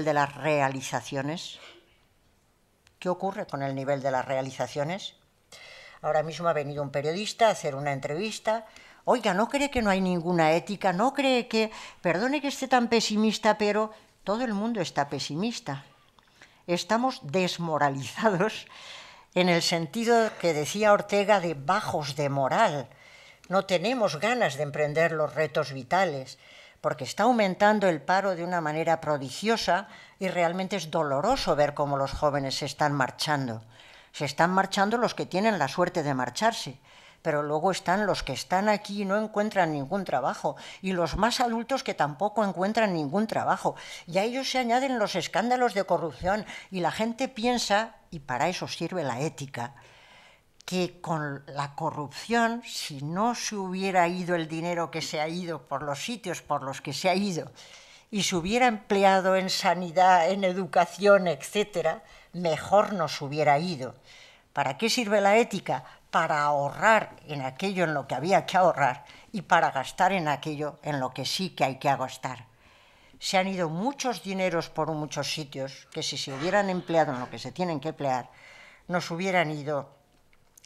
de las realizaciones. ¿Qué ocurre con el nivel de las realizaciones? Ahora mismo ha venido un periodista a hacer una entrevista. Oiga, ¿no cree que no hay ninguna ética? ¿No cree que, perdone que esté tan pesimista, pero todo el mundo está pesimista? Estamos desmoralizados en el sentido que decía Ortega de bajos de moral. No tenemos ganas de emprender los retos vitales, porque está aumentando el paro de una manera prodigiosa y realmente es doloroso ver cómo los jóvenes se están marchando. Se están marchando los que tienen la suerte de marcharse, pero luego están los que están aquí y no encuentran ningún trabajo, y los más adultos que tampoco encuentran ningún trabajo. Y a ellos se añaden los escándalos de corrupción, y la gente piensa, y para eso sirve la ética, que con la corrupción, si no se hubiera ido el dinero que se ha ido por los sitios por los que se ha ido y se hubiera empleado en sanidad, en educación, etcétera, mejor nos hubiera ido. ¿Para qué sirve la ética? Para ahorrar en aquello en lo que había que ahorrar y para gastar en aquello en lo que sí que hay que gastar. Se han ido muchos dineros por muchos sitios que si se hubieran empleado en lo que se tienen que emplear, nos hubieran ido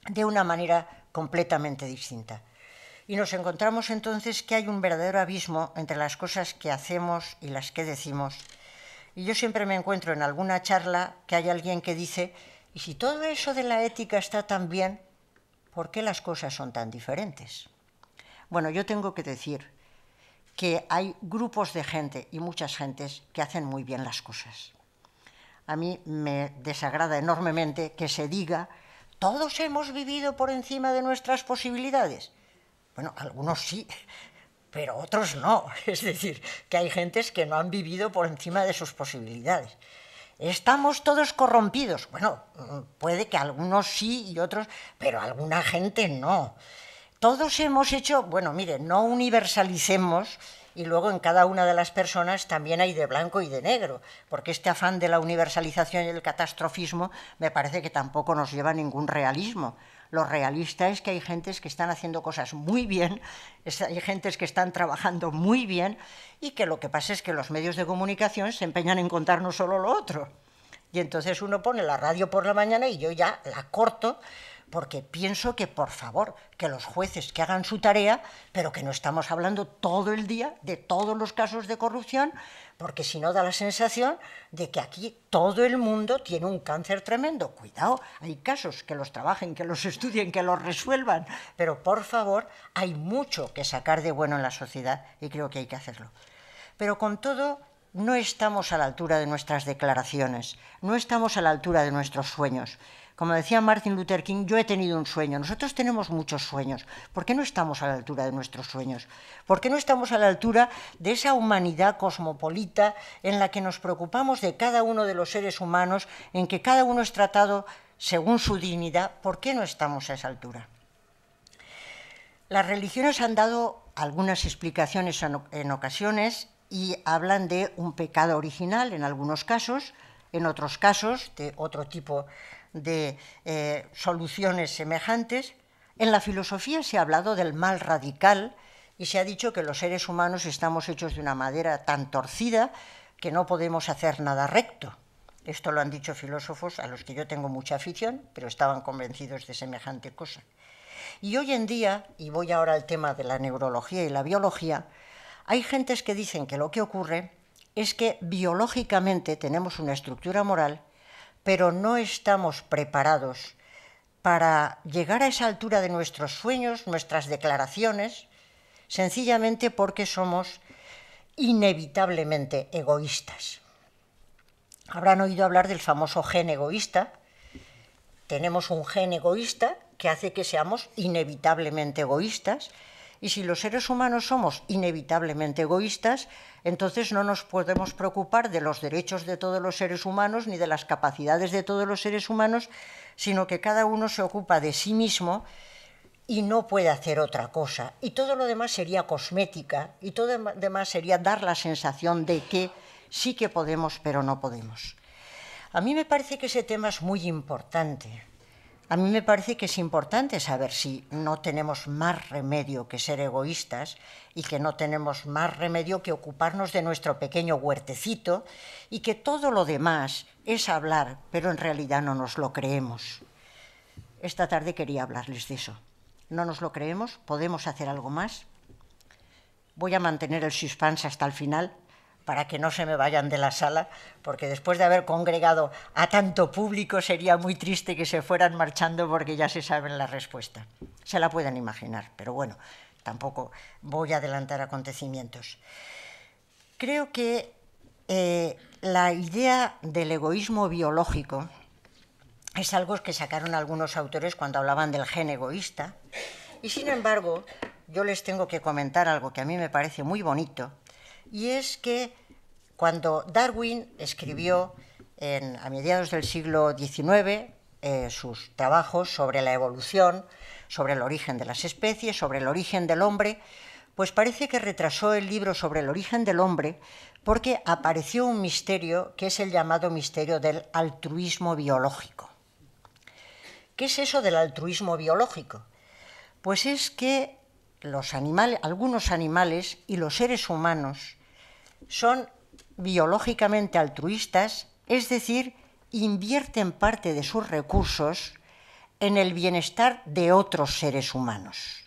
de una manera completamente distinta. Y nos encontramos entonces que hay un verdadero abismo entre las cosas que hacemos y las que decimos. Y yo siempre me encuentro en alguna charla que hay alguien que dice, y si todo eso de la ética está tan bien, ¿por qué las cosas son tan diferentes? Bueno, yo tengo que decir que hay grupos de gente y muchas gentes que hacen muy bien las cosas. A mí me desagrada enormemente que se diga ¿todos hemos vivido por encima de nuestras posibilidades? Bueno, algunos sí, pero otros no. Es decir, que hay gentes que no han vivido por encima de sus posibilidades. ¿Estamos todos corrompidos? Bueno, puede que algunos sí y otros, pero alguna gente no. Todos hemos hecho, bueno, mire, no universalicemos y luego en cada una de las personas también hay de blanco y de negro, porque este afán de la universalización y el catastrofismo me parece que tampoco nos lleva a ningún realismo. Lo realista es que hay gentes que están haciendo cosas muy bien, hay gentes que están trabajando muy bien y que lo que pasa es que los medios de comunicación se empeñan en contarnos solo lo otro. Y entonces uno pone la radio por la mañana y yo ya la corto porque pienso que, por favor, que los jueces que hagan su tarea, pero que no estamos hablando todo el día de todos los casos de corrupción, porque si no da la sensación de que aquí todo el mundo tiene un cáncer tremendo. Cuidado, hay casos que los trabajen, que los estudien, que los resuelvan, pero por favor, hay mucho que sacar de bueno en la sociedad y creo que hay que hacerlo. Pero con todo, no estamos a la altura de nuestras declaraciones, no estamos a la altura de nuestros sueños. Como decía Martin Luther King, yo he tenido un sueño. Nosotros tenemos muchos sueños. ¿Por qué no estamos a la altura de nuestros sueños? ¿Por qué no estamos a la altura de esa humanidad cosmopolita en la que nos preocupamos de cada uno de los seres humanos, en que cada uno es tratado según su dignidad? ¿Por qué no estamos a esa altura? Las religiones han dado algunas explicaciones en ocasiones y hablan de un pecado original en algunos casos, en otros casos de otro tipo de soluciones semejantes. En la filosofía se ha hablado del mal radical y se ha dicho que los seres humanos estamos hechos de una madera tan torcida que no podemos hacer nada recto. Esto lo han dicho filósofos a los que yo tengo mucha afición, pero estaban convencidos de semejante cosa. Y hoy en día, y voy ahora al tema de la neurología y la biología, hay gentes que dicen que lo que ocurre es que biológicamente tenemos una estructura moral, pero no estamos preparados para llegar a esa altura de nuestros sueños, nuestras declaraciones, sencillamente porque somos inevitablemente egoístas. Habrán oído hablar del famoso gen egoísta. Tenemos un gen egoísta que hace que seamos inevitablemente egoístas. Y si los seres humanos somos inevitablemente egoístas, entonces no nos podemos preocupar de los derechos de todos los seres humanos ni de las capacidades de todos los seres humanos, sino que cada uno se ocupa de sí mismo y no puede hacer otra cosa. Y todo lo demás sería cosmética y todo lo demás sería dar la sensación de que sí que podemos, pero no podemos. A mí me parece que ese tema es muy importante. A mí me parece que es importante saber si no tenemos más remedio que ser egoístas y que no tenemos más remedio que ocuparnos de nuestro pequeño huertecito y que todo lo demás es hablar, pero en realidad no nos lo creemos. Esta tarde quería hablarles de eso. ¿No nos lo creemos? ¿Podemos hacer algo más? Voy a mantener el suspense hasta el final para que no se me vayan de la sala, porque después de haber congregado a tanto público sería muy triste que se fueran marchando porque ya se saben la respuesta. Se la pueden imaginar, pero bueno, tampoco voy a adelantar acontecimientos. Creo que la idea del egoísmo biológico es algo que sacaron algunos autores cuando hablaban del gen egoísta, y sin embargo yo les tengo que comentar algo que a mí me parece muy bonito, y es que cuando Darwin escribió a mediados del siglo XIX sus trabajos sobre la evolución, sobre el origen de las especies, sobre el origen del hombre, pues parece que retrasó el libro sobre el origen del hombre porque apareció un misterio que es el llamado misterio del altruismo biológico. ¿Qué es eso del altruismo biológico? Pues es que algunos animales y los seres humanos son biológicamente altruistas, es decir, invierten parte de sus recursos en el bienestar de otros seres humanos.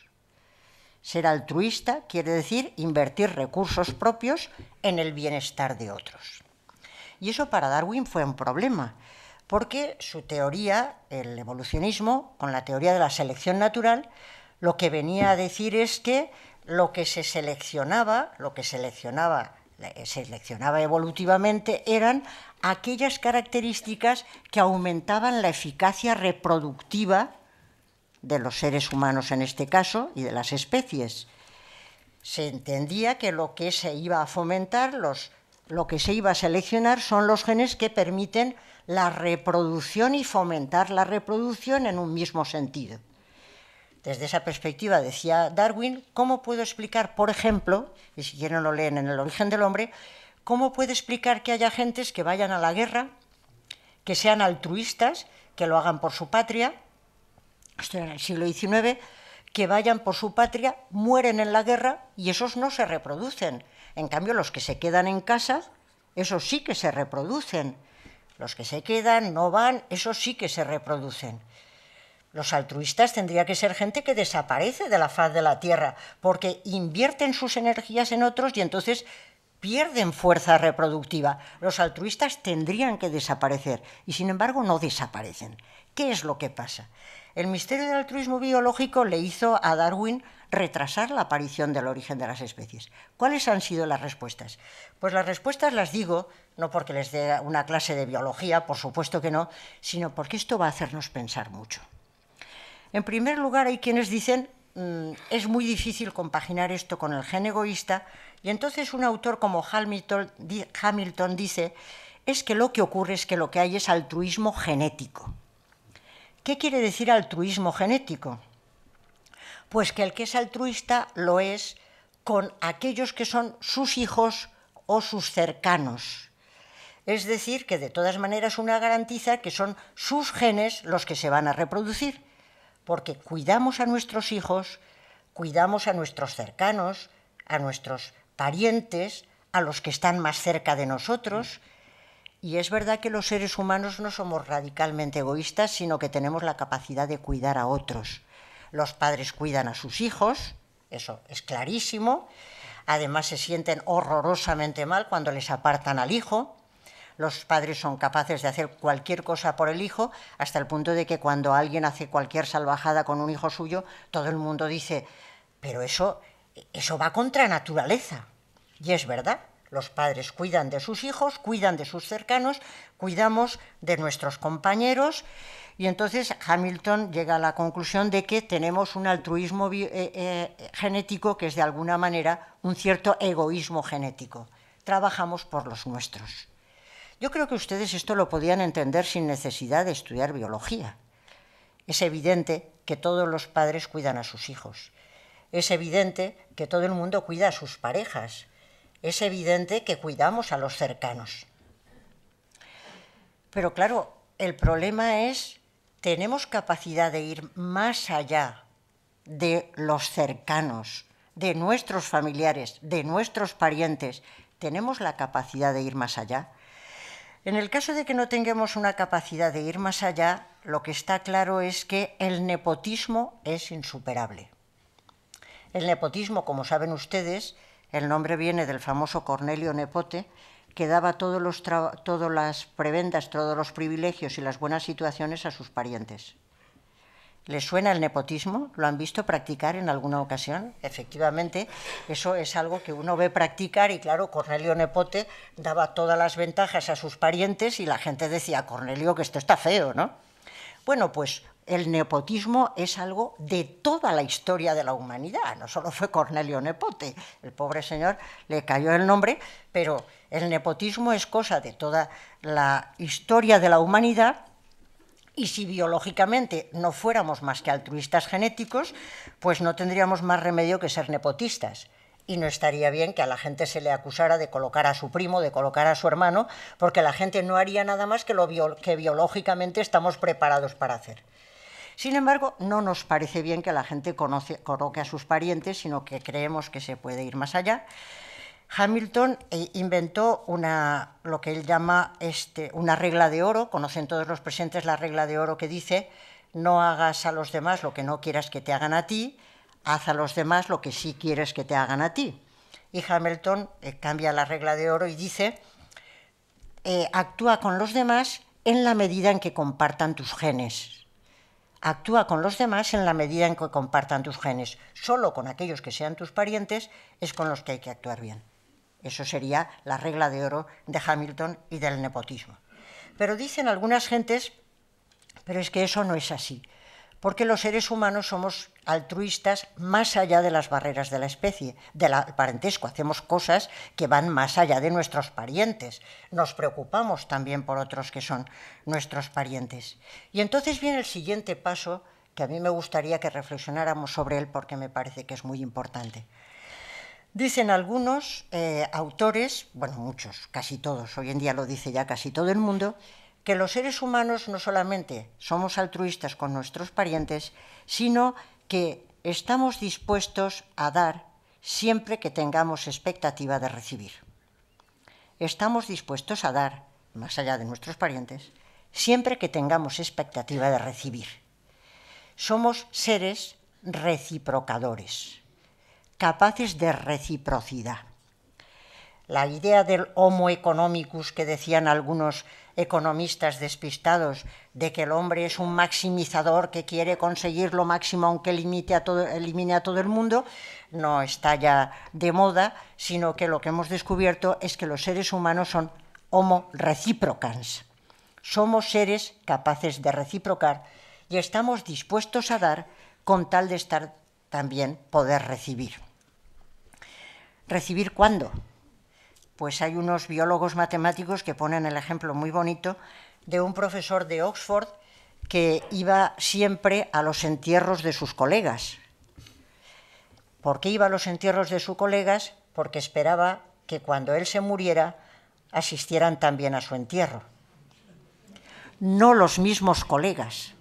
Ser altruista quiere decir invertir recursos propios en el bienestar de otros. Y eso para Darwin fue un problema, porque su teoría, el evolucionismo, con la teoría de la selección natural, lo que venía a decir es que lo que se seleccionaba evolutivamente eran aquellas características que aumentaban la eficacia reproductiva de los seres humanos en este caso y de las especies. Se entendía que lo que se iba a fomentar, lo que se iba a seleccionar son los genes que permiten la reproducción y fomentar la reproducción en un mismo sentido. Desde esa perspectiva, decía Darwin, ¿cómo puedo explicar, por ejemplo, y si quieren lo leen en El origen del hombre, cómo puede explicar que haya gentes que vayan a la guerra, que sean altruistas, que lo hagan por su patria, esto era en el siglo XIX, que vayan por su patria, mueren en la guerra y esos no se reproducen. En cambio, los que se quedan en casa, esos sí que se reproducen. Los que se quedan, no van, esos sí que se reproducen. Los altruistas tendría que ser gente que desaparece de la faz de la Tierra, porque invierten sus energías en otros y entonces pierden fuerza reproductiva. Los altruistas tendrían que desaparecer y sin embargo no desaparecen. ¿Qué es lo que pasa? El misterio del altruismo biológico le hizo a Darwin retrasar la aparición del origen de las especies. ¿Cuáles han sido las respuestas? Pues las respuestas las digo no porque les dé una clase de biología, por supuesto que no, sino porque esto va a hacernos pensar mucho. En primer lugar, hay quienes dicen es muy difícil compaginar esto con el gen egoísta y entonces un autor como Hamilton dice es que lo que ocurre es que lo que hay es altruismo genético. ¿Qué quiere decir altruismo genético? Pues que el que es altruista lo es con aquellos que son sus hijos o sus cercanos. Es decir, que de todas maneras una garantiza que son sus genes los que se van a reproducir, porque cuidamos a nuestros hijos, cuidamos a nuestros cercanos, a nuestros parientes, a los que están más cerca de nosotros. Y es verdad que los seres humanos no somos radicalmente egoístas, sino que tenemos la capacidad de cuidar a otros. Los padres cuidan a sus hijos, eso es clarísimo. Además se sienten horrorosamente mal cuando les apartan al hijo. Los padres son capaces de hacer cualquier cosa por el hijo, hasta el punto de que cuando alguien hace cualquier salvajada con un hijo suyo, todo el mundo dice, pero eso va contra naturaleza. Y es verdad, los padres cuidan de sus hijos, cuidan de sus cercanos, cuidamos de nuestros compañeros, y entonces Hamilton llega a la conclusión de que tenemos un altruismo genético que es de alguna manera un cierto egoísmo genético. Trabajamos por los nuestros. Yo creo que ustedes esto lo podían entender sin necesidad de estudiar biología. Es evidente que todos los padres cuidan a sus hijos. Es evidente que todo el mundo cuida a sus parejas. Es evidente que cuidamos a los cercanos. Pero claro, el problema es tenemos capacidad de ir más allá de los cercanos, de nuestros familiares, de nuestros parientes. ¿Tenemos la capacidad de ir más allá? En el caso de que no tengamos una capacidad de ir más allá, lo que está claro es que el nepotismo es insuperable. El nepotismo, como saben ustedes, el nombre viene del famoso Cornelio Nepote, que daba todas las prebendas, todos los privilegios y las buenas situaciones a sus parientes. ¿Les suena el nepotismo? ¿Lo han visto practicar en alguna ocasión? Efectivamente, eso es algo que uno ve practicar y claro, Cornelio Nepote daba todas las ventajas a sus parientes y la gente decía, Cornelio, que esto está feo, ¿no? Bueno, pues el nepotismo es algo de toda la historia de la humanidad, no solo fue Cornelio Nepote, el pobre señor le cayó el nombre, pero el nepotismo es cosa de toda la historia de la humanidad. Y si biológicamente no fuéramos más que altruistas genéticos, pues no tendríamos más remedio que ser nepotistas. Y no estaría bien que a la gente se le acusara de colocar a su primo, de colocar a su hermano, porque la gente no haría nada más que lo que biológicamente estamos preparados para hacer. Sin embargo, no nos parece bien que la gente coloque a sus parientes, sino que creemos que se puede ir más allá. Hamilton inventó lo que él llama una regla de oro. Conocen todos los presentes la regla de oro que dice: no hagas a los demás lo que no quieras que te hagan a ti, haz a los demás lo que sí quieres que te hagan a ti. Y Hamilton cambia la regla de oro y dice: actúa con los demás en la medida en que compartan tus genes. Actúa con los demás en la medida en que compartan tus genes. Solo con aquellos que sean tus parientes es con los que hay que actuar bien. Eso sería la regla de oro de Hamilton y del nepotismo. Pero dicen algunas gentes, pero es que eso no es así, porque los seres humanos somos altruistas más allá de las barreras de la especie, del parentesco. Hacemos cosas que van más allá de nuestros parientes. Nos preocupamos también por otros que son nuestros parientes. Y entonces viene el siguiente paso, que a mí me gustaría que reflexionáramos sobre él porque me parece que es muy importante. Dicen algunos autores, bueno, muchos, casi todos, hoy en día lo dice ya casi todo el mundo, que los seres humanos no solamente somos altruistas con nuestros parientes, sino que estamos dispuestos a dar siempre que tengamos expectativa de recibir. Estamos dispuestos a dar, más allá de nuestros parientes, siempre que tengamos expectativa de recibir. Somos seres reciprocadores, capaces de reciprocidad. La idea del homo economicus que decían algunos economistas despistados, de que el hombre es un maximizador que quiere conseguir lo máximo aunque elimine a todo el mundo, no está ya de moda, sino que lo que hemos descubierto es que los seres humanos son homo reciprocans. Somos seres capaces de reciprocar y estamos dispuestos a dar con tal de estar también poder recibir. ¿Recibir cuándo? Pues hay unos biólogos matemáticos que ponen el ejemplo muy bonito de un profesor de Oxford que iba siempre a los entierros de sus colegas. ¿Por qué iba a los entierros de sus colegas? Porque esperaba que cuando él se muriera asistieran también a su entierro. No los mismos colegas,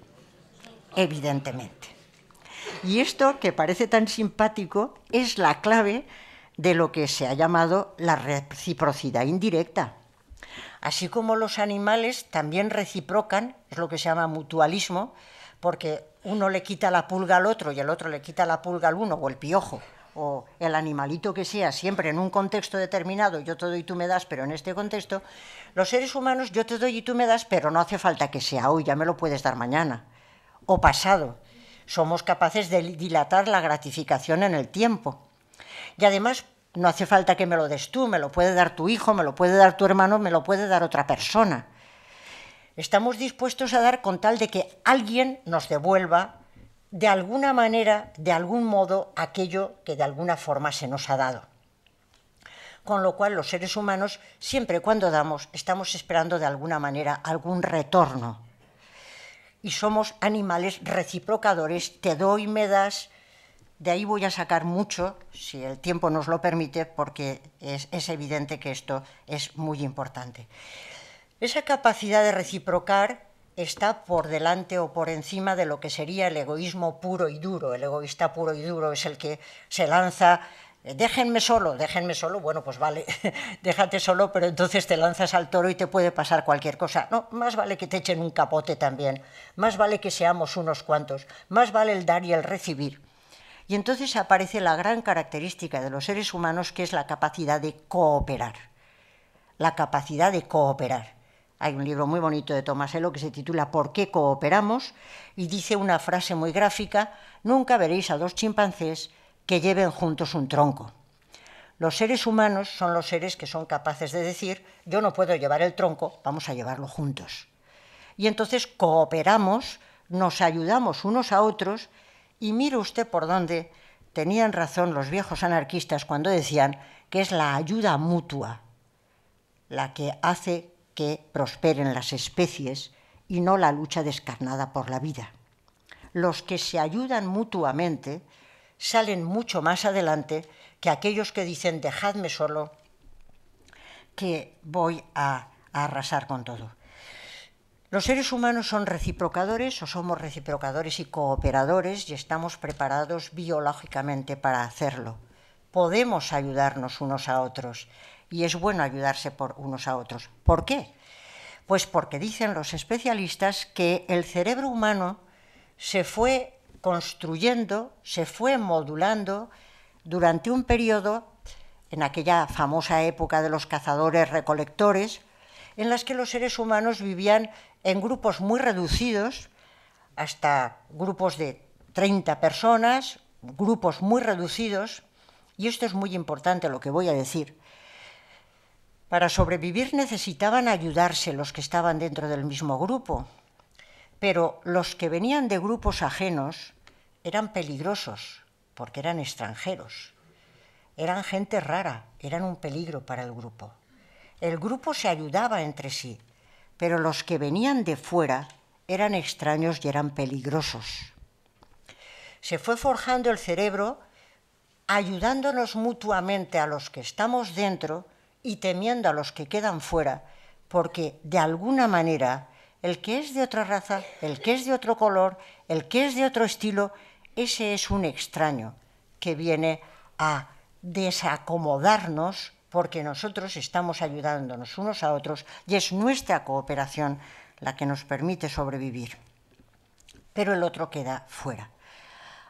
evidentemente. Y esto, que parece tan simpático, es la clave de lo que se ha llamado la reciprocidad indirecta. Así como los animales también reciprocan, es lo que se llama mutualismo, porque uno le quita la pulga al otro y el otro le quita la pulga al uno, o el piojo, o el animalito que sea, siempre en un contexto determinado, yo te doy y tú me das, pero en este contexto, los seres humanos, yo te doy y tú me das, pero no hace falta que sea hoy, ya me lo puedes dar mañana, o pasado. Somos capaces de dilatar la gratificación en el tiempo. Y además, no hace falta que me lo des tú, me lo puede dar tu hijo, me lo puede dar tu hermano, me lo puede dar otra persona. Estamos dispuestos a dar con tal de que alguien nos devuelva de alguna manera, de algún modo, aquello que de alguna forma se nos ha dado. Con lo cual, los seres humanos, siempre y cuando damos, estamos esperando de alguna manera algún retorno. Y somos animales reciprocadores, te doy, me das. De ahí voy a sacar mucho, si el tiempo nos lo permite, porque es evidente que esto es muy importante. Esa capacidad de reciprocar está por delante o por encima de lo que sería el egoísmo puro y duro. El egoísta puro y duro es el que se lanza, déjenme solo, bueno, pues vale, déjate solo, pero entonces te lanzas al toro y te puede pasar cualquier cosa. No, más vale que te echen un capote también, más vale que seamos unos cuantos, más vale el dar y el recibir. Y entonces aparece la gran característica de los seres humanos, que es la capacidad de cooperar. La capacidad de cooperar. Hay un libro muy bonito de Tomasello que se titula ¿Por qué cooperamos? Y dice una frase muy gráfica: nunca veréis a dos chimpancés que lleven juntos un tronco. Los seres humanos son los seres que son capaces de decir: yo no puedo llevar el tronco, vamos a llevarlo juntos. Y entonces cooperamos, nos ayudamos unos a otros, y mire usted por dónde tenían razón los viejos anarquistas cuando decían que es la ayuda mutua la que hace que prosperen las especies y no la lucha descarnada por la vida. Los que se ayudan mutuamente salen mucho más adelante que aquellos que dicen dejadme solo, que voy a arrasar con todo. Los seres humanos son reciprocadores o somos reciprocadores y cooperadores y estamos preparados biológicamente para hacerlo. Podemos ayudarnos unos a otros y es bueno ayudarse por unos a otros. ¿Por qué? Pues porque dicen los especialistas que el cerebro humano se fue construyendo, se fue modulando durante un periodo, en aquella famosa época de los cazadores-recolectores, en las que los seres humanos vivían en grupos muy reducidos, hasta grupos de 30 personas, grupos muy reducidos, y esto es muy importante lo que voy a decir. Para sobrevivir necesitaban ayudarse los que estaban dentro del mismo grupo, pero los que venían de grupos ajenos eran peligrosos, porque eran extranjeros, eran gente rara, eran un peligro para el grupo. El grupo se ayudaba entre sí, pero los que venían de fuera eran extraños y eran peligrosos. Se fue forjando el cerebro ayudándonos mutuamente a los que estamos dentro y temiendo a los que quedan fuera, porque de alguna manera el que es de otra raza, el que es de otro color, el que es de otro estilo, ese es un extraño que viene a desacomodarnos porque nosotros estamos ayudándonos unos a otros y es nuestra cooperación la que nos permite sobrevivir. Pero el otro queda fuera.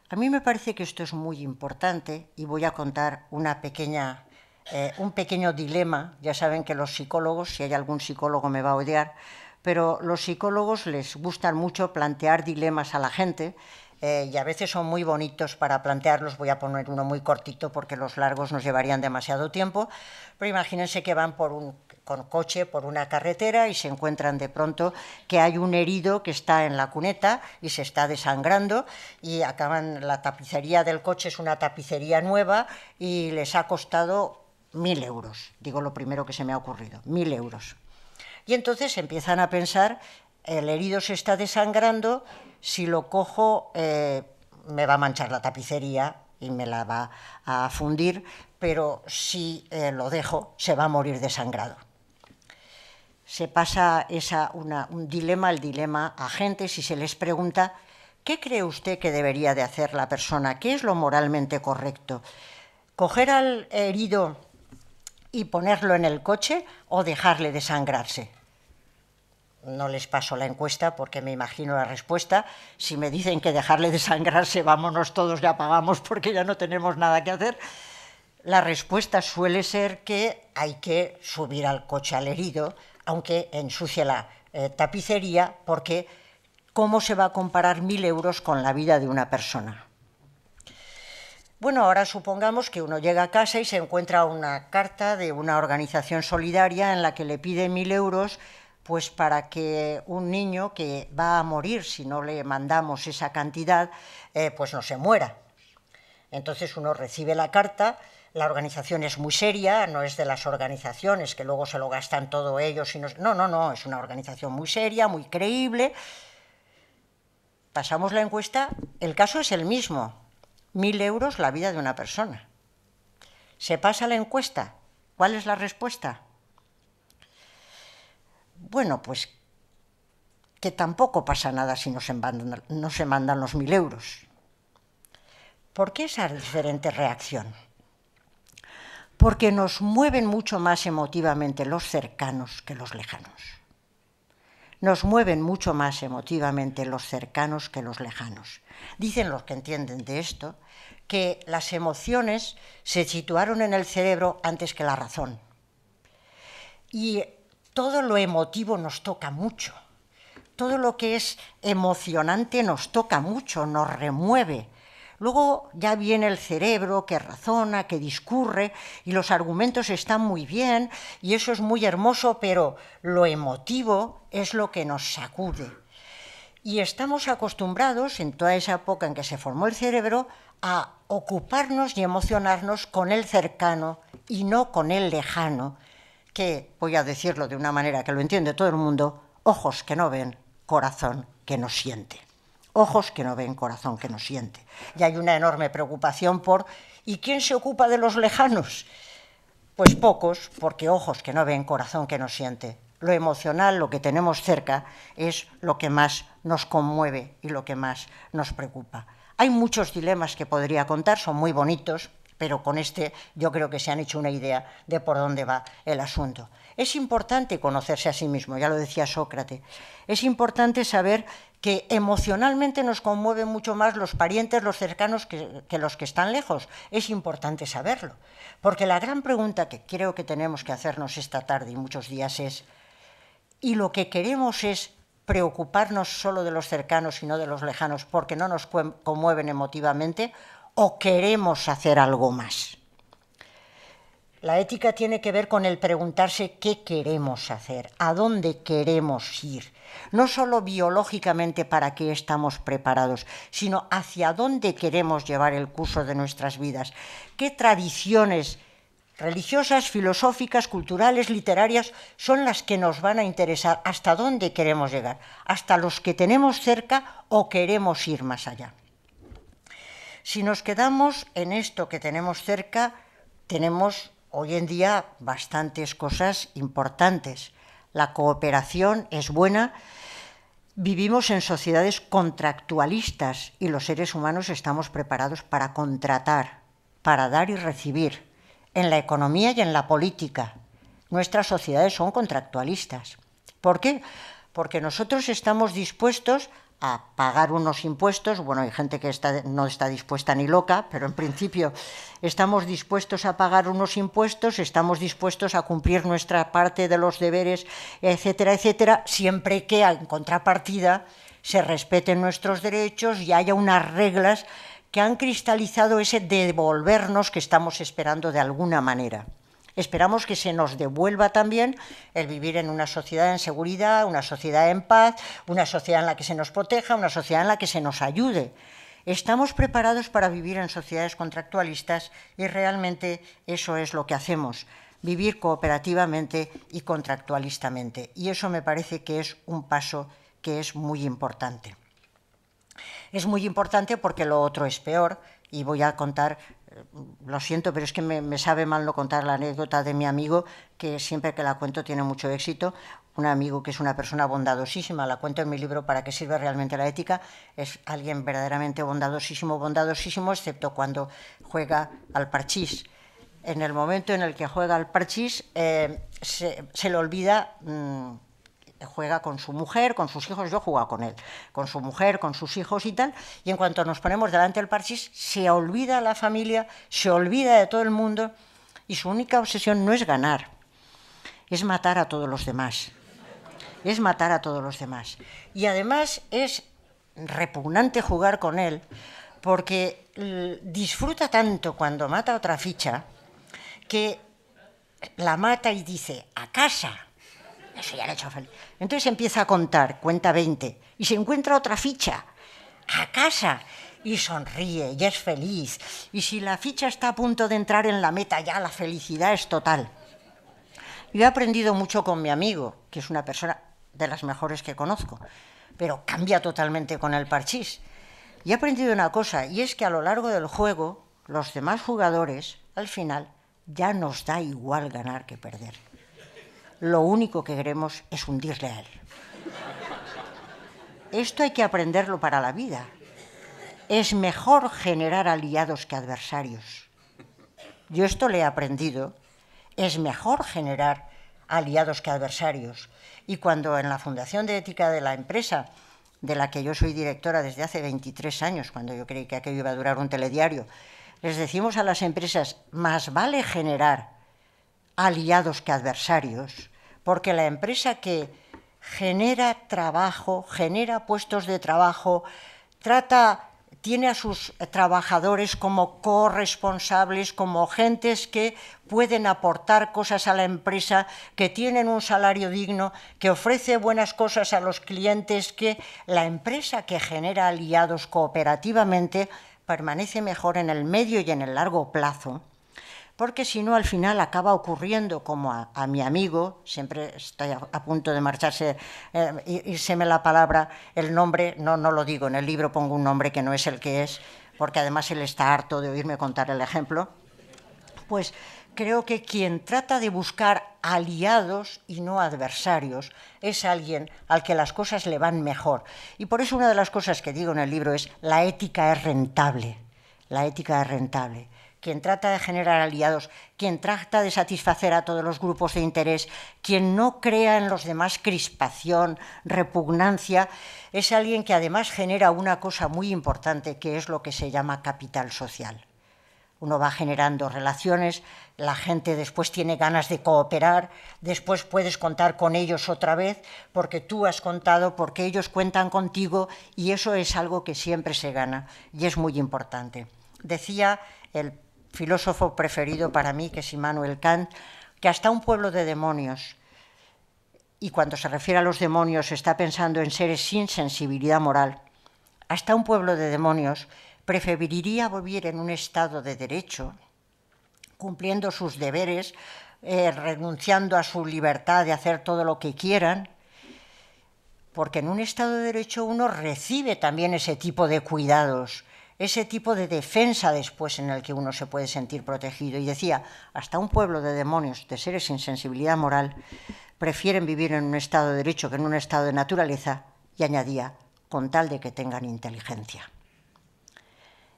A mí me parece que esto es muy importante y voy a contar un pequeño dilema. Ya saben que los psicólogos, si hay algún psicólogo me va a odiar, pero los psicólogos les gustan mucho plantear dilemas a la gente y a veces son muy bonitos para plantearlos. Voy a poner uno muy cortito porque los largos nos llevarían demasiado tiempo, pero imagínense que van con coche por una carretera y se encuentran de pronto que hay un herido que está en la cuneta y se está desangrando y la tapicería del coche es una tapicería nueva y les ha costado 1.000 euros. Digo lo primero que se me ha ocurrido, 1.000 euros. Y entonces empiezan a pensar, el herido se está desangrando, si lo cojo me va a manchar la tapicería y me la va a fundir, pero si lo dejo se va a morir desangrado. Se pasa el dilema a gente si se les pregunta ¿qué cree usted que debería de hacer la persona? ¿Qué es lo moralmente correcto? ¿Coger al herido y ponerlo en el coche o dejarle desangrarse? No les paso la encuesta porque me imagino la respuesta. Si me dicen que dejarle desangrarse, vámonos todos, ya pagamos porque ya no tenemos nada que hacer. La respuesta suele ser que hay que subir al coche al herido, aunque ensucie la tapicería, porque ¿cómo se va a comparar 1.000 euros con la vida de una persona? Bueno, ahora supongamos que uno llega a casa y se encuentra una carta de una organización solidaria en la que le pide 1.000 euros pues para que un niño que va a morir si no le mandamos esa cantidad, pues no se muera. Entonces uno recibe la carta, la organización es muy seria, no es de las organizaciones que luego se lo gastan todo ellos. No, es una organización muy seria, muy creíble. Pasamos la encuesta, el caso es el mismo, 1.000 euros la vida de una persona. Se pasa la encuesta, ¿cuál es la respuesta? Bueno, pues que tampoco pasa nada si no se mandan los 1.000 euros. ¿Por qué esa diferente reacción? Porque nos mueven mucho más emotivamente los cercanos que los lejanos. Nos mueven mucho más emotivamente los cercanos que los lejanos. Dicen los que entienden de esto que las emociones se situaron en el cerebro antes que la razón. Y todo lo emotivo nos toca mucho. Todo lo que es emocionante nos toca mucho, nos remueve. Luego ya viene el cerebro que razona, que discurre, y los argumentos están muy bien, y eso es muy hermoso, pero lo emotivo es lo que nos sacude. Y estamos acostumbrados, en toda esa época en que se formó el cerebro, a ocuparnos y emocionarnos con el cercano y no con el lejano, que, voy a decirlo de una manera que lo entiende todo el mundo, ojos que no ven, corazón que no siente. Ojos que no ven, corazón que no siente. Y hay una enorme preocupación por ¿y quién se ocupa de los lejanos? Pues pocos, porque ojos que no ven, corazón que no siente. Lo emocional, lo que tenemos cerca, es lo que más nos conmueve y lo que más nos preocupa. Hay muchos dilemas que podría contar, son muy bonitos, pero con este yo creo que se han hecho una idea de por dónde va el asunto. Es importante conocerse a sí mismo, ya lo decía Sócrates. Es importante saber que emocionalmente nos conmueven mucho más los parientes, los cercanos, que los que están lejos. Es importante saberlo. Porque la gran pregunta que creo que tenemos que hacernos esta tarde y muchos días es, ¿y lo que queremos es preocuparnos solo de los cercanos y no de los lejanos porque no nos conmueven emotivamente, o queremos hacer algo más? La ética tiene que ver con el preguntarse qué queremos hacer, a dónde queremos ir. No solo biológicamente para qué estamos preparados, sino hacia dónde queremos llevar el curso de nuestras vidas. ¿Qué tradiciones religiosas, filosóficas, culturales, literarias son las que nos van a interesar? ¿Hasta dónde queremos llegar? ¿Hasta los que tenemos cerca o queremos ir más allá? Si nos quedamos en esto que tenemos cerca, tenemos hoy en día bastantes cosas importantes. La cooperación es buena. Vivimos en sociedades contractualistas y los seres humanos estamos preparados para contratar, para dar y recibir. En la economía y en la política, nuestras sociedades son contractualistas. ¿Por qué? Porque nosotros estamos dispuestos a pagar unos impuestos. Bueno, hay gente que no está dispuesta ni loca, pero en principio estamos dispuestos a pagar unos impuestos, estamos dispuestos a cumplir nuestra parte de los deberes, etcétera, etcétera, siempre que en contrapartida se respeten nuestros derechos y haya unas reglas que han cristalizado ese devolvernos que estamos esperando de alguna manera. Esperamos que se nos devuelva también el vivir en una sociedad en seguridad, una sociedad en paz, una sociedad en la que se nos proteja, una sociedad en la que se nos ayude. Estamos preparados para vivir en sociedades contractualistas y realmente eso es lo que hacemos, vivir cooperativamente y contractualistamente. Y eso me parece que es un paso que es muy importante. Es muy importante porque lo otro es peor, y voy a contar, lo siento, pero es que me sabe mal no contar la anécdota de mi amigo, que siempre que la cuento tiene mucho éxito. Un amigo que es una persona bondadosísima, la cuento en mi libro Para qué sirve realmente la ética. Es alguien verdaderamente bondadosísimo, excepto cuando juega al parchís. En el momento en el que juega al parchís, se le olvida... juega con su mujer, con sus hijos, yo he jugado con él, con su mujer, con sus hijos y tal, y en cuanto nos ponemos delante del parchís, se olvida la familia, se olvida de todo el mundo, y su única obsesión no es ganar, es matar a todos los demás. Es matar a todos los demás. Y además es repugnante jugar con él, porque disfruta tanto cuando mata otra ficha, que la mata y dice, a casa. Eso ya le ha hecho feliz. Entonces empieza a contar, cuenta 20, y se encuentra otra ficha, a casa, y sonríe, y es feliz. Y si la ficha está a punto de entrar en la meta, ya la felicidad es total. Yo he aprendido mucho con mi amigo, que es una persona de las mejores que conozco, pero cambia totalmente con el parchís. Y he aprendido una cosa, y es que a lo largo del juego, los demás jugadores, al final, ya nos da igual ganar que perder. Lo único que queremos es hundirle a él. esto hay que aprenderlo para la vida. Es mejor generar aliados que adversarios. Yo esto le he aprendido. Es mejor generar aliados que adversarios. Y cuando en la Fundación de Ética de la Empresa, de la que yo soy directora desde hace 23 años, cuando yo creí que aquello iba a durar un telediario, les decimos a las empresas, más vale generar aliados que adversarios, porque la empresa que genera trabajo, genera puestos de trabajo, tiene a sus trabajadores como corresponsables, como gentes que pueden aportar cosas a la empresa, que tienen un salario digno, que ofrece buenas cosas a los clientes, que la empresa que genera aliados cooperativamente permanece mejor en el medio y en el largo plazo, porque si no al final acaba ocurriendo como a mi amigo, siempre estoy a punto de marcharse, írseme la palabra, el nombre, no lo digo, en el libro pongo un nombre que no es el que es, porque además él está harto de oírme contar el ejemplo, pues creo que quien trata de buscar aliados y no adversarios es alguien al que las cosas le van mejor. Y por eso una de las cosas que digo en el libro es la ética es rentable, la ética es rentable. Quien trata de generar aliados, quien trata de satisfacer a todos los grupos de interés, quien no crea en los demás crispación, repugnancia, es alguien que además genera una cosa muy importante, que es lo que se llama capital social. Uno va generando relaciones, la gente después tiene ganas de cooperar, después puedes contar con ellos otra vez, porque tú has contado, porque ellos cuentan contigo, y eso es algo que siempre se gana, y es muy importante. Decía el filósofo preferido para mí, que es Immanuel Kant, que hasta un pueblo de demonios, y cuando se refiere a los demonios está pensando en seres sin sensibilidad moral, hasta un pueblo de demonios preferiría vivir en un estado de derecho, cumpliendo sus deberes, renunciando a su libertad de hacer todo lo que quieran, porque en un estado de derecho uno recibe también ese tipo de cuidados, ese tipo de defensa después en el que uno se puede sentir protegido. Y decía, hasta un pueblo de demonios, de seres sin sensibilidad moral, prefieren vivir en un estado de derecho que en un estado de naturaleza, y añadía, con tal de que tengan inteligencia.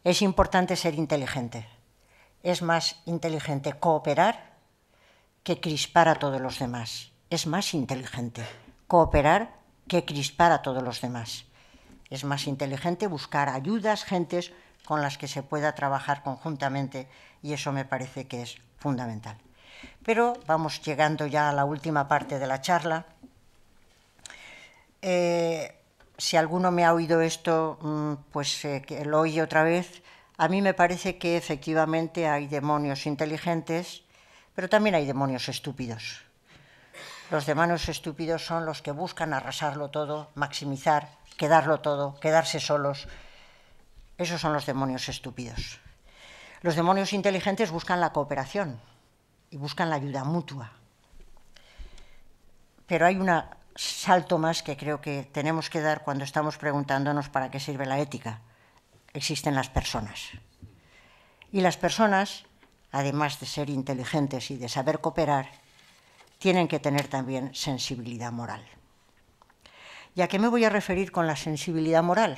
Es importante ser inteligente. Es más inteligente cooperar que crispar a todos los demás. Es más inteligente cooperar que crispar a todos los demás. Es más inteligente buscar ayudas, gentes con las que se pueda trabajar conjuntamente, y eso me parece que es fundamental. Pero vamos llegando ya a la última parte de la charla. Si alguno me ha oído esto, pues que lo oye otra vez. A mí me parece que efectivamente hay demonios inteligentes, pero también hay demonios estúpidos. Los demonios estúpidos son los que buscan arrasarlo todo, maximizar, quedarlo todo, quedarse solos. Esos son los demonios estúpidos. Los demonios inteligentes buscan la cooperación y buscan la ayuda mutua. Pero hay un salto más que creo que tenemos que dar cuando estamos preguntándonos para qué sirve la ética. Existen las personas. Y las personas, además de ser inteligentes y de saber cooperar, tienen que tener también sensibilidad moral. ¿Y a qué me voy a referir con la sensibilidad moral?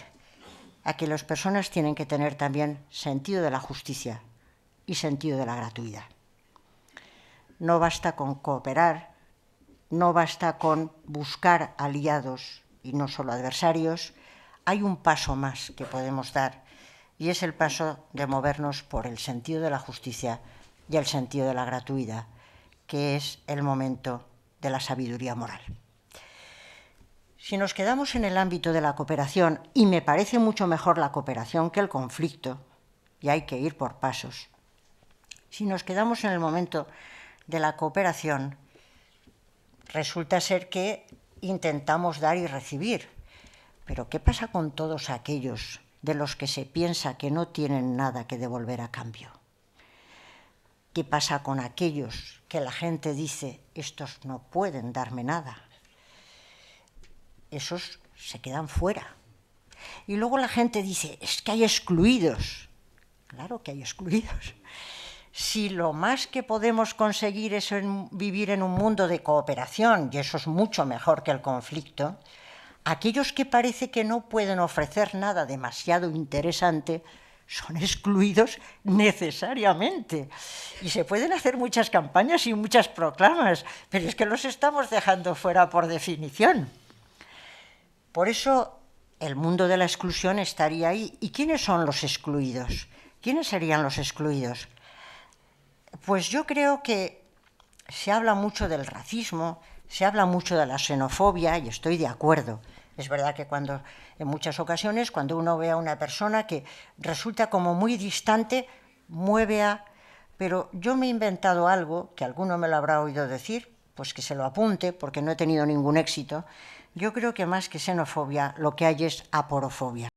A que las personas tienen que tener también sentido de la justicia y sentido de la gratuidad. No basta con cooperar, no basta con buscar aliados y no solo adversarios. Hay un paso más que podemos dar, y es el paso de movernos por el sentido de la justicia y el sentido de la gratuidad, que es el momento de la sabiduría moral. Si nos quedamos en el ámbito de la cooperación, y me parece mucho mejor la cooperación que el conflicto, y hay que ir por pasos, si nos quedamos en el momento de la cooperación, resulta ser que intentamos dar y recibir. Pero ¿qué pasa con todos aquellos de los que se piensa que no tienen nada que devolver a cambio? ¿Qué pasa con aquellos que la gente dice, estos no pueden darme nada? Esos se quedan fuera. Y luego la gente dice, es que hay excluidos. Claro que hay excluidos. Si lo más que podemos conseguir es vivir en un mundo de cooperación, y eso es mucho mejor que el conflicto, aquellos que parece que no pueden ofrecer nada demasiado interesante son excluidos necesariamente. Y se pueden hacer muchas campañas y muchas proclamas, pero es que los estamos dejando fuera por definición. Por eso el mundo de la exclusión estaría ahí. ¿Y quiénes son los excluidos? ¿Quiénes serían los excluidos? Pues yo creo que se habla mucho del racismo, se habla mucho de la xenofobia, y estoy de acuerdo. Es verdad que en muchas ocasiones, cuando uno ve a una persona que resulta como muy distante, pero yo me he inventado algo, que alguno me lo habrá oído decir, pues que se lo apunte, porque no he tenido ningún éxito. Yo creo que más que xenofobia, lo que hay es aporofobia.